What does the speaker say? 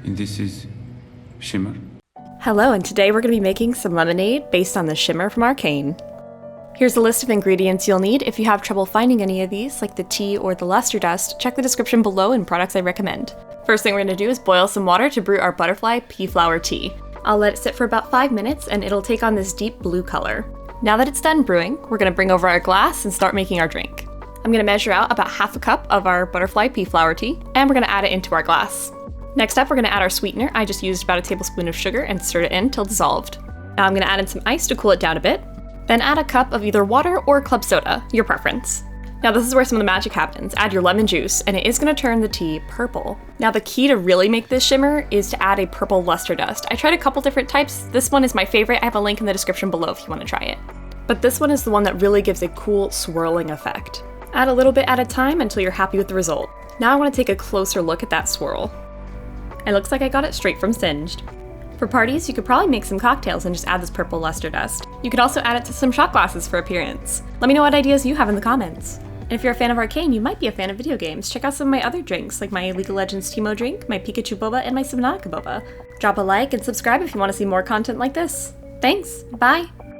and this is Shimmer. Hello, and today we're going to be making some lemonade based on the Shimmer from Arcane. Here's a list of ingredients you'll need. If you have trouble finding any of these, like the tea or the luster dust, check the description below and products I recommend. First thing we're going to do is boil some water to brew our butterfly pea flower tea. I'll let it sit for about 5 minutes and it'll take on this deep blue color. Now that it's done brewing, we're going to bring over our glass and start making our drink. I'm going to measure out about half a cup of our butterfly pea flower tea, and we're going to add it into our glass. Next up, we're going to add our sweetener. I just used about a tablespoon of sugar and stirred it in till dissolved. Now I'm going to add in some ice to cool it down a bit. Then add a cup of either water or club soda, your preference. Now this is where some of the magic happens. Add your lemon juice, and it is going to turn the tea purple. Now the key to really make this shimmer is to add a purple luster dust. I tried a couple different types. This one is my favorite. I have a link in the description below if you want to try it. But this one is the one that really gives a cool swirling effect. Add a little bit at a time until you're happy with the result. Now I want to take a closer look at that swirl. It looks like I got it straight from Singed. For parties, you could probably make some cocktails and just add this purple luster dust. You could also add it to some shot glasses for appearance. Let me know what ideas you have in the comments. And if you're a fan of Arcane, you might be a fan of video games. Check out some of my other drinks, like my League of Legends Teemo drink, my Pikachu boba, and my Subnautica boba. Drop a like and subscribe if you want to see more content like this. Thanks, bye!